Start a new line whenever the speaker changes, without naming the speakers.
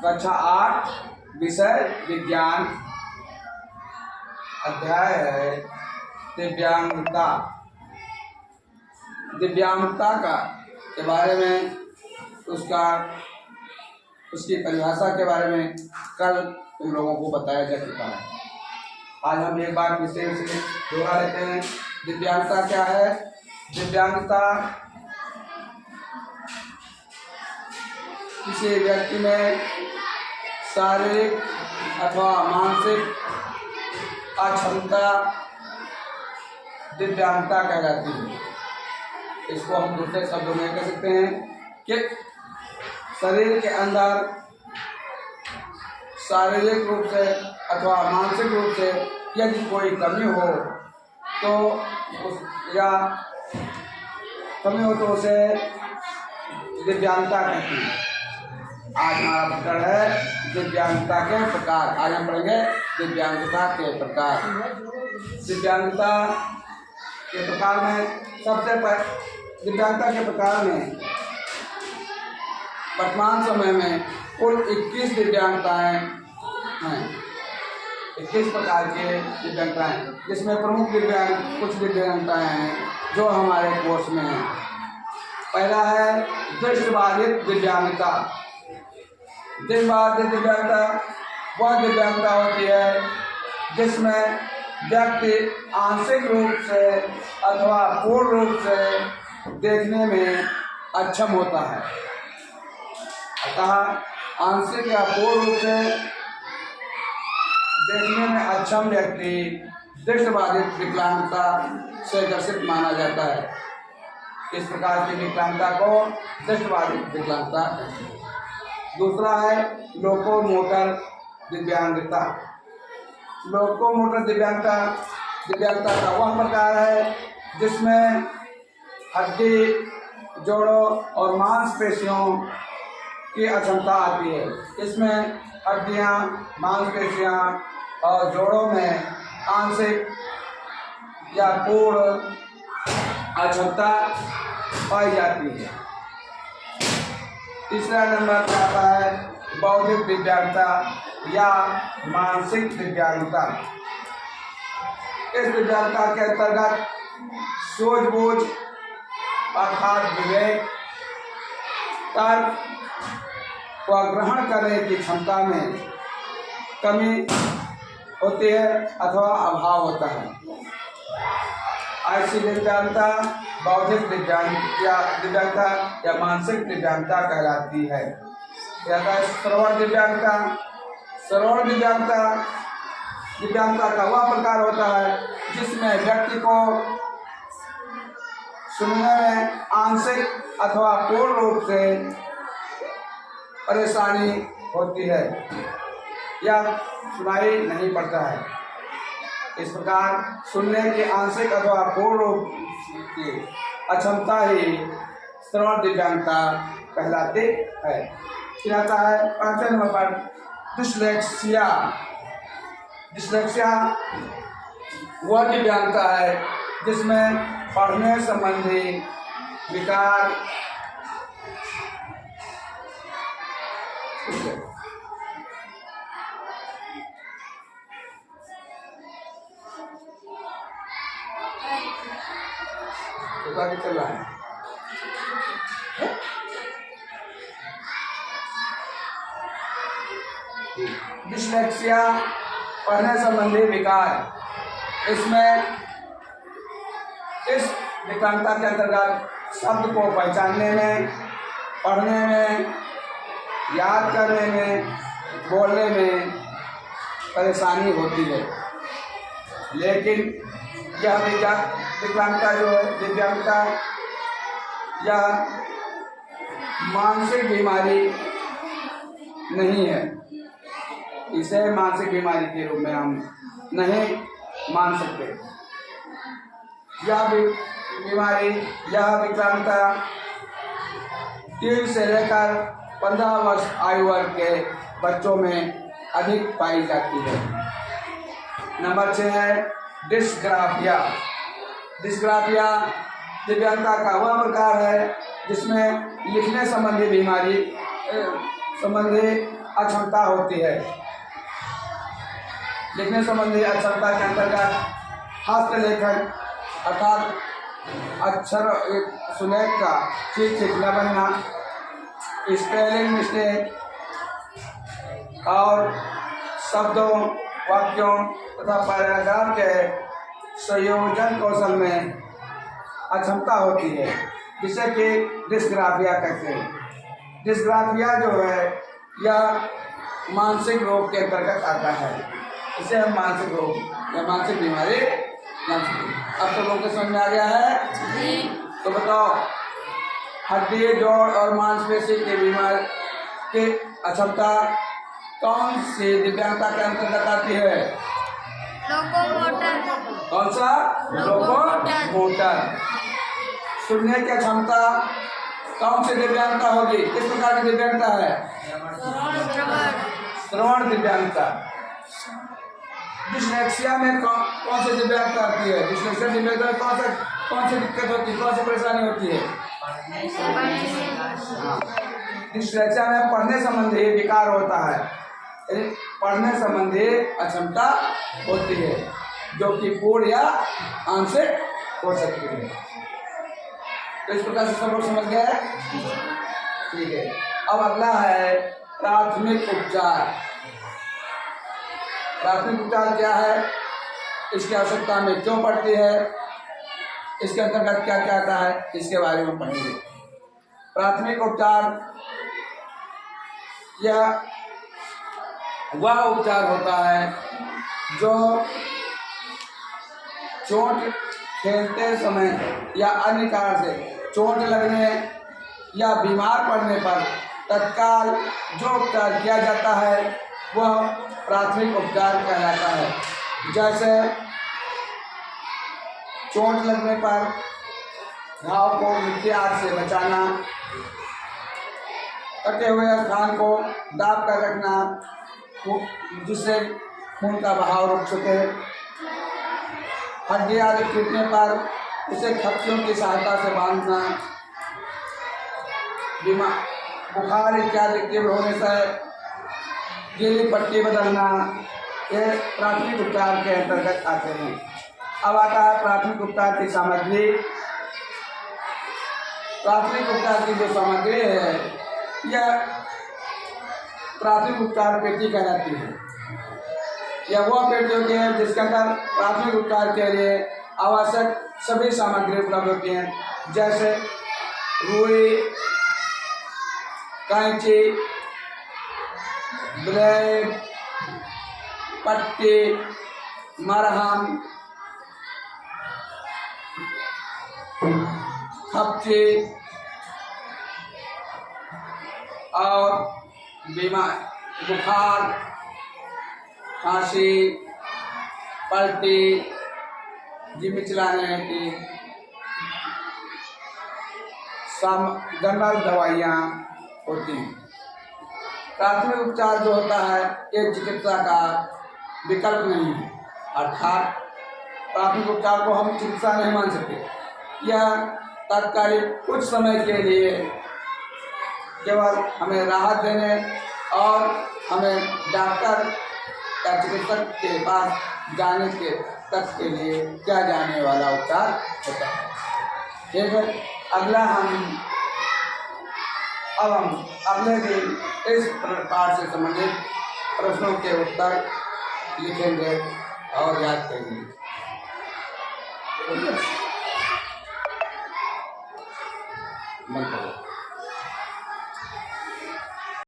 कक्षा 8 विषय विज्ञान, अध्याय है दिव्यांगता। दिव्यांगता का के बारे में उसकी परिभाषा के बारे में कल तुम लोगों को बताया जा चुका है। आज हम एक बार विशेष दोहरा लेते हैं। दिव्यांगता क्या है? दिव्यांगता किसी व्यक्ति में शारीरिक अथवा मानसिक अक्षमता दिव्यांगता कहलाती है। इसको हम दूसरे शब्दों में कह सकते हैं कि शरीर के अंदर शारीरिक रूप से अथवा मानसिक रूप से यदि कोई कमी हो तो उसे दिव्यांगता कहते हैं। आज हमारा प्रकरण है दिव्यांगता के प्रकार। आज हम पढ़ेंगे दिव्यांगता के प्रकार। दिव्यांगता के प्रकार में दिव्यांगता के प्रकार में वर्तमान समय में कुल 21 दिव्यांगताएं हैं। 21 प्रकार के दिव्यांगताएं, जिसमें प्रमुख कुछ दिव्यांगताएं हैं जो हमारे कोर्स में हैं। पहला है दृष्टिबाधित दिव्यांगता। दृष्टिबाधित दिव्यांगता वह दिव्यांगता होती है जिसमें व्यक्ति आंशिक रूप से अथवा पूर्ण रूप से देखने में अक्षम होता है। अतः आंशिक या पूर्ण रूप से देखने में अक्षम व्यक्ति दृष्टिबाधित विकलांगता से ग्रसित माना जाता है। इस प्रकार की विकलांगता को दृष्टिबाधित विकलांगता। दूसरा है लोकोमोटर दिव्यांगता। लोकोमोटर दिव्यांगता का वह प्रकार है जिसमें हड्डी, जोड़ों और मांसपेशियों की अक्षमता आती है। इसमें हड्डियां, मांसपेशियां और जोड़ों में आंशिक या पूर्ण अक्षमता पाई जाती है। तीसरा नंबर पर आता है बौद्धिक दिव्यांगता या मानसिक दिव्यांगता। इस दिव्यांगता के अंतर्गत सूझबूझ अर्थात विवेक, तर्क व ग्रहण करने की क्षमता में कमी होती है अथवा अभाव होता है। ऐसी दिव्यांगता बौद्धिक दिव्यांगता या मानसिक दिव्यांगता कहलाती है। श्रवण दिव्यांगता। श्रवण दिव्यांगता का वह प्रकार होता है जिसमें व्यक्ति को सुनने में आंशिक अथवा पूर्ण रूप से परेशानी होती है या सुनाई नहीं पड़ता है। इस प्रकार सुनने के आंशिक अथवा पूर्ण रूप की अक्षमता ही श्रवण दिव्यांगता कहलाती है। फिर आता है 5वें नंबर पर डिस्लेक्सिया। डिस्लेक्सिया वह दिव्यांगता है जिसमें पढ़ने संबंधी विकार चल रहा है। डिस्लेक्सिया पढ़ने संबंधी विकार। इसमें इस विकलांगता के अंतर्गत शब्द को पहचानने में, पढ़ने में, याद करने में, बोलने में परेशानी होती है। लेकिन यह विकलांगता जो है दिव्यांगता या मानसिक बीमारी नहीं है। इसे मानसिक बीमारी के रूप में हम नहीं मान सकते। यह बीमारी, यह विकलांगता 3 से लेकर 15 वर्ष आयु वर्ग के बच्चों में अधिक पाई जाती है। नंबर 6 है डिस्ग्राफिया। डिस्ग्राफिया दिव्यांगता का वह प्रकार है जिसमें लिखने संबंधी बीमारी संबंधी अक्षमता होती है। लिखने संबंधी अक्षमता के अंतर्गत हस्तलेखन अर्थात अक्षर सुलेख का ठीक ठीक न बनना, स्पेलिंग मिस्टेक और शब्दों, वाक्यों तथा पैराग्राफ के संयोजन कौशल में अक्षमता होती है, जिसे कि डिस्ग्राफिया कहते हैं। डिस्ग्राफिया जो है यह मानसिक रोग के अंतर्गत आता है। इसे हम मानसिक रोग या मानसिक बीमारी। अब तो लोगों को समझ में आ गया है? तो बताओ, हड्डी, जोड़ और मांसपेशी के बीमार की अक्षमता कौन सी दिव्यांगता के अंतर्गत आती है?
लोकोमोटर।
कौन सा? लोकोमोटर। सुनने की क्षमता कौन सी दिव्यांगता होगी? किस प्रकार की दिव्यांगता है? श्रवण दिव्यांगता। डिस्लेक्सिया में कौन सी दिव्यांगता आती है? डिस्लेक्सिया दिव्यांगता कौन सी दिक्कत होती है, कौन सी परेशानी होती है? डिस्लेक्सिया में पढ़ने संबंधी विकार होता है, पढ़ने संबंधी अक्षमता होती है, जो कि पूर्ण या आंशिक हो सकती है। तो इस प्रकार से सब लोग समझ गए? ठीक है। अब अगला है प्राथमिक उपचार। प्राथमिक उपचार क्या है, इसकी आवश्यकता में क्यों पड़ती है, इसके अंतर्गत क्या क्या आता है, इसके बारे में पढ़ेंगे। प्राथमिक उपचार यह वह उपचार होता है जो चोट खेलते समय या अन्य कारण से चोट लगने या बीमार पड़ने पर तत्काल जो उपचार किया जाता है वह प्राथमिक उपचार कहलाता है। जैसे चोट लगने पर घाव को मिट्टी आग से बचाना, कटे हुए स्थान को दाब कर रखना जिससे खून का बहाव रुक सके, हड्डी आदि टूटने पर उसे खप्पियों की सहायता से बांधना, बुखार इत्यादि तीव्र होने से गीली पट्टी बदलना, ये प्राथमिक उपचार के अंतर्गत आते हैं। अब आता है प्राथमिक उपचार की सामग्री। प्राथमिक उपचार की जो सामग्री है यह प्राथमिक उपचार पेटी कहलाती है। यह वह पेटी होती है जिसके अंदर प्राथमिक उपचार के लिए आवश्यक सभी सामग्री उपलब्ध होती हैं, जैसे रुई, कैंची, ब्लेड, पट्टी, मरहम, खप्ची और बुखार, खांसी, पलटी, जिम चलाने की जनरल दवाइयाँ होती हैं। प्राथमिक उपचार जो होता है एक चिकित्सा का विकल्प नहीं है, अर्थात प्राथमिक उपचार को हम चिकित्सा नहीं मान सकते। यह तात्कालिक कुछ समय के लिए केवल हमें राहत देने और हमें डॉक्टर या चिकित्सक के पास जाने के तक के लिए किया जाने वाला उपचार होता है। ठीक है। अब हम अगले दिन इस पाठ से संबंधित प्रश्नों के उत्तर लिखेंगे और याद करेंगे। बंद करो।